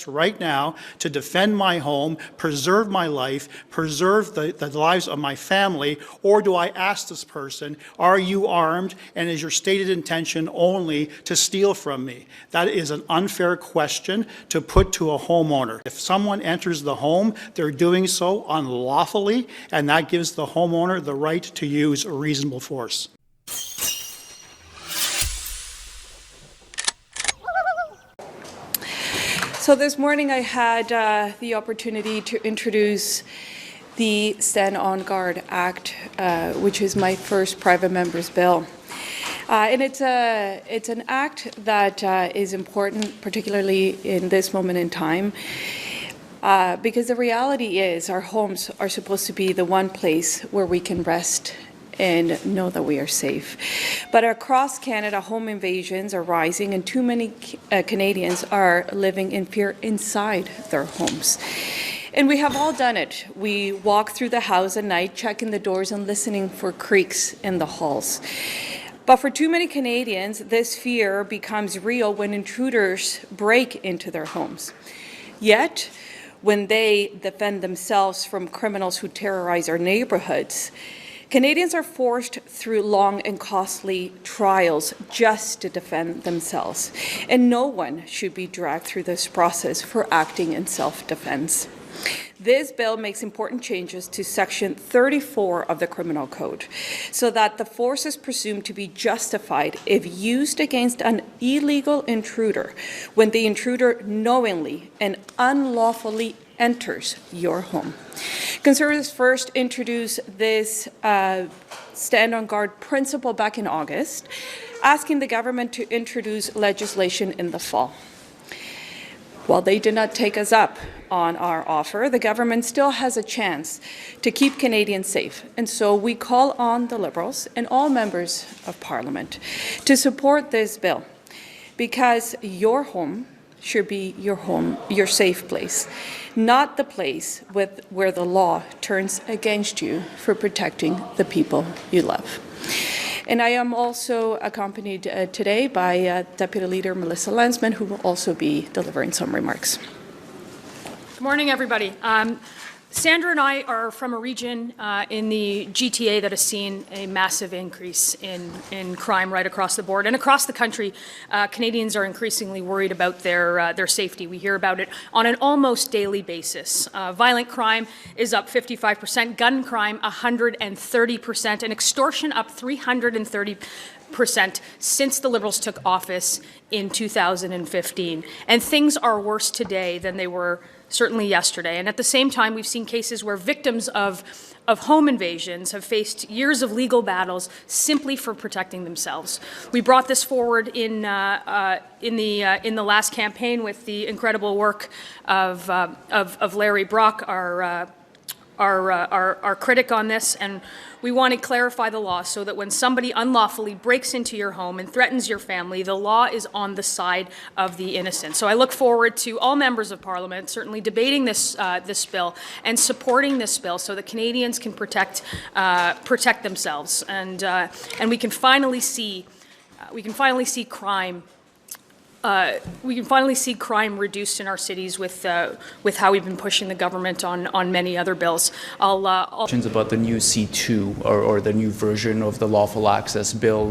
right now to defend my home, preserve my life, preserve the lives of my family, or do I ask this person, are you armed and is your stated intention only to steal from me? That is an unfair question to put to a homeowner. If someone enters the home, they're doing so unlawfully, and that gives the homeowner the right to use reasonable force. So this morning I had the opportunity to introduce the Stand on Guard Act, which is my first private member's bill. And it's an act that is important, particularly in this moment in time, because the reality is our homes are supposed to be the one place where we can rest and know that we are safe. But across Canada, home invasions are rising, and too many Canadians are living in fear inside their homes. And we have all done it. We walk through the house at night, checking the doors and listening for creaks in the halls. But for too many Canadians, this fear becomes real when intruders break into their homes. Yet, when they defend themselves from criminals who terrorize our neighborhoods, Canadians are forced through long and costly trials just to defend themselves, and no one should be dragged through this process for acting in self-defense. This bill makes important changes to Section 34 of the Criminal Code so that the force is presumed to be justified if used against an illegal intruder when the intruder knowingly and unlawfully enters your home. Conservatives first introduced this Stand on Guard principle back in August, asking the government to introduce legislation in the fall. While they did not take us up on our offer, the government still has a chance to keep Canadians safe. And so we call on the Liberals and all members of Parliament to support this bill, because your home should be your home, your safe place, not the place where the law turns against you for protecting the people you love. And I am also accompanied today by Deputy Leader Melissa Landsman, who will also be delivering some remarks. Good morning, everybody. Sandra and I are from a region in the GTA that has seen a massive increase in crime right across the board. And across the country, Canadians are increasingly worried about their safety. We hear about it on an almost daily basis. Violent crime is up 55%, gun crime 130%, and extortion up 330% since the Liberals took office in 2015. And things are worse today than they were certainly yesterday. And at the same time, we've seen cases where victims of home invasions have faced years of legal battles simply for protecting themselves. We brought this forward in the last campaign with the incredible work of Larry Brock, our critic on this, and we want to clarify the law so that when somebody unlawfully breaks into your home and threatens your family, the law is on the side of the innocent. So I look forward to all members of Parliament certainly debating this bill and supporting this bill so that Canadians can protect themselves, and we can finally see crime. We can finally see crime reduced in our cities with how we've been pushing the government on many other bills. Questions about the new C2 or the new version of the lawful access bill.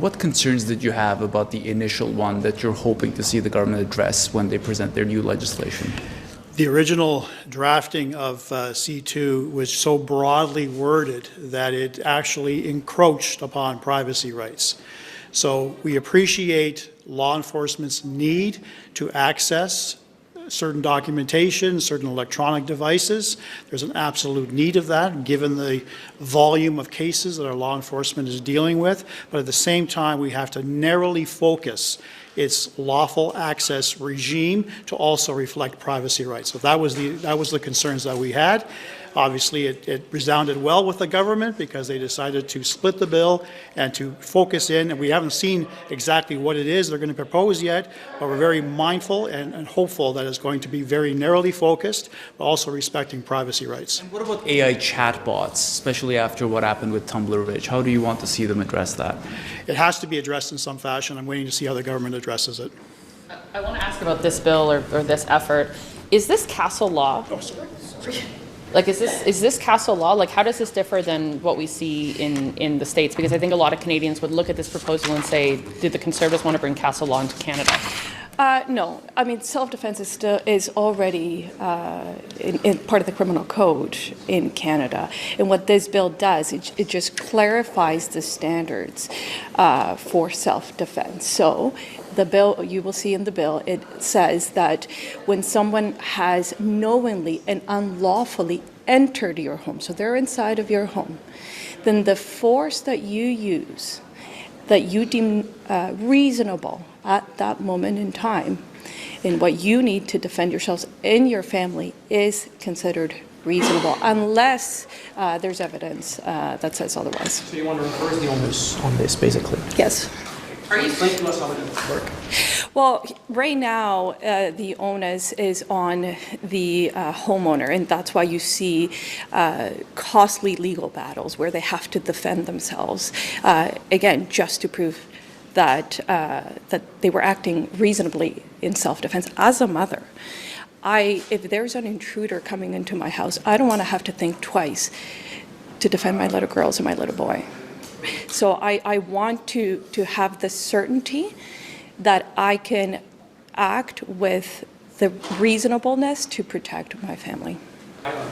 What concerns did you have about the initial one that you're hoping to see the government address when they present their new legislation? The original drafting of C2 was so broadly worded that it actually encroached upon privacy rights. So we appreciate law enforcement's need to access certain documentation, certain electronic devices. There's an absolute need of that, given the volume of cases that our law enforcement is dealing with. But at the same time, we have to narrowly focus its lawful access regime to also reflect privacy rights. So that was the concerns that we had. Obviously, it resounded well with the government because they decided to split the bill and to focus in, and we haven't seen exactly what it is they're going to propose yet, but we're very mindful and hopeful that it's going to be very narrowly focused, but also respecting privacy rights. And what about AI chatbots, especially after what happened with Tumbler Ridge? How do you want to see them address that? It has to be addressed in some fashion. I'm waiting to see how the government addresses it. I want to ask about this bill or this effort. Is this castle law? Oh, sorry. Like, is this castle law? Like, how does this differ than what we see in the States? Because I think a lot of Canadians would look at this proposal and say, did the Conservatives want to bring castle law into Canada? No, I mean, self-defense is already in part of the criminal code in Canada. And what this bill does, it just clarifies the standards for self-defense. So the bill, you will see in the bill, it says that when someone has knowingly and unlawfully entered your home, so they're inside of your home, then the force that you use, that you deem reasonable at that moment in time, and what you need to defend yourselves and your family is considered reasonable, unless there's evidence that says otherwise. So you want to reverse the onus on this, basically? Yes. Explain to us how it would work. Well, right now, the onus is on the homeowner, and that's why you see costly legal battles where they have to defend themselves, again, just to prove that they were acting reasonably in self-defense. As a mother, if there's an intruder coming into my house, I don't want to have to think twice to defend my little girls and my little boy. So I want to have the certainty that I can act with the reasonableness to protect my family.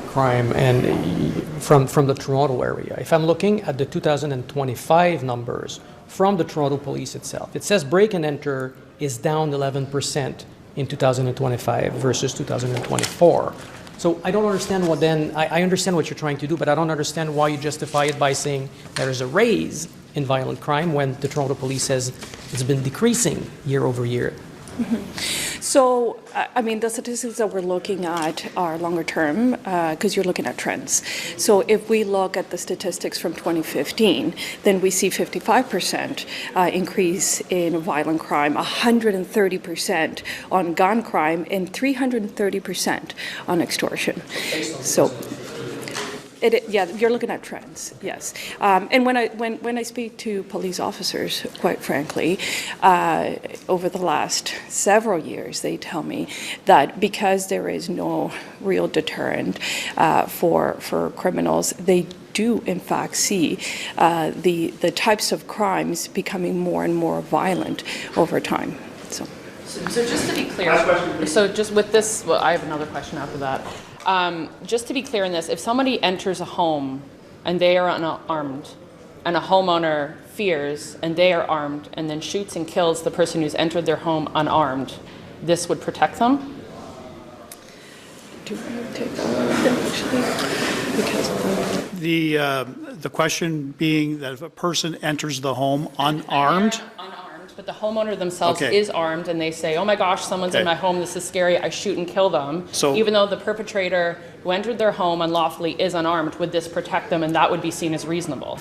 Crime and from the Toronto area. If I'm looking at the 2025 numbers from the Toronto Police itself, it says break and enter is down 11% in 2025 versus 2024. So I don't understand what then, I understand what you're trying to do, but I don't understand why you justify it by saying there is a raise in violent crime when the Toronto Police says it's been decreasing year over year. Mm-hmm. So, I mean, the statistics that we're looking at are longer term because you're looking at trends. So if we look at the statistics from 2015, then we see 55% increase in violent crime, 130% on gun crime, and 330% on extortion. So. Yeah, you're looking at trends, yes. And when I speak to police officers, quite frankly, over the last several years, they tell me that because there is no real deterrent for criminals, they do in fact see the types of crimes becoming more and more violent over time. So just to be clear, so just with this, well, I have another question after that. Just to be clear in this, if somebody enters a home and they are unarmed, and a homeowner fears and they are armed and then shoots and kills the person who's entered their home unarmed, this would protect them? do I take that actually? Because The question being that if a person enters the home unarmed, but the homeowner themselves Okay. is armed and they say, oh my gosh, someone's in Okay. my home, this is scary, I shoot and kill them. So- even though the perpetrator who entered their home unlawfully is unarmed, would this protect them and that would be seen as reasonable?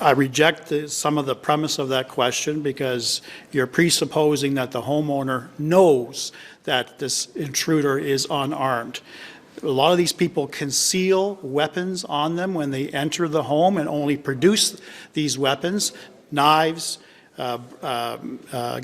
I reject some of the premise of that question because you're presupposing that the homeowner knows that this intruder is unarmed. A lot of these people conceal weapons on them when they enter the home and only produce these weapons, knives,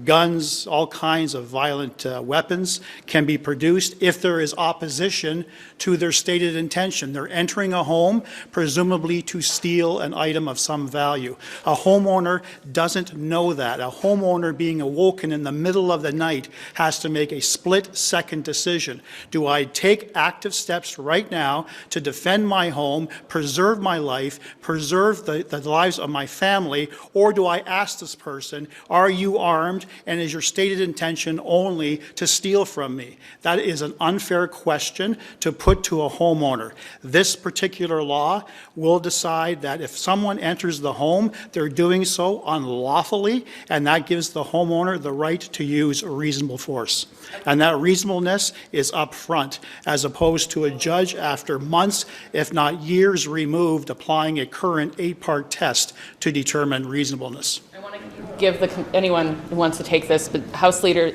guns, all kinds of violent weapons can be produced if there is opposition to their stated intention. They're entering a home, presumably to steal an item of some value. A homeowner doesn't know that. A homeowner being awoken in the middle of the night has to make a split-second decision. Do I take active steps right now to defend my home, preserve my life, preserve the lives of my family, or do I ask this person, are you armed, and is your stated intention only to steal from me? That is an unfair question to put to a homeowner. This particular law will decide that if someone enters the home, they're doing so unlawfully, and that gives the homeowner the right to use reasonable force. And that reasonableness is up front, as opposed to a judge after months, if not years removed, applying a current 8-part test to determine reasonableness. I want to give anyone who wants to take this, but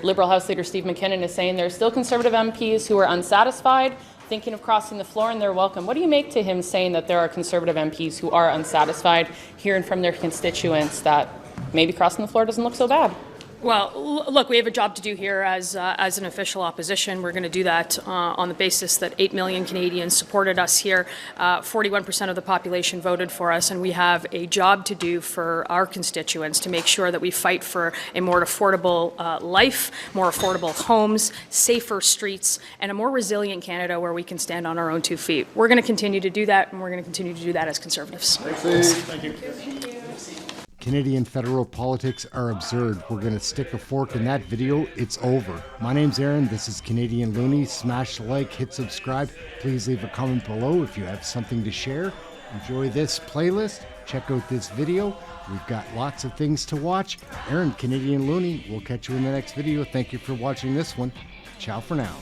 Liberal House Leader Steve McKinnon is saying there are still Conservative MPs who are unsatisfied, thinking of crossing the floor, and they're welcome. What do you make to him saying that there are Conservative MPs who are unsatisfied, hearing from their constituents that maybe crossing the floor doesn't look so bad? Well, look, we have a job to do here as an official opposition. We're going to do that on the basis that 8 million Canadians supported us here. 41% of the population voted for us, and we have a job to do for our constituents to make sure that we fight for a more affordable life, more affordable homes, safer streets, and a more resilient Canada where we can stand on our own 2 feet. We're going to continue to do that, and we're going to continue to do that as Conservatives. Thank you. Canadian federal politics are absurd. We're going to stick a fork in that video. It's over. My name's Aaron. This is Canadian Looney. Smash the like, hit subscribe. Please leave a comment below if you have something to share. Enjoy this playlist. Check out this video. We've got lots of things to watch. Aaron, Canadian Looney. We'll catch you in the next video. Thank you for watching this one. Ciao for now.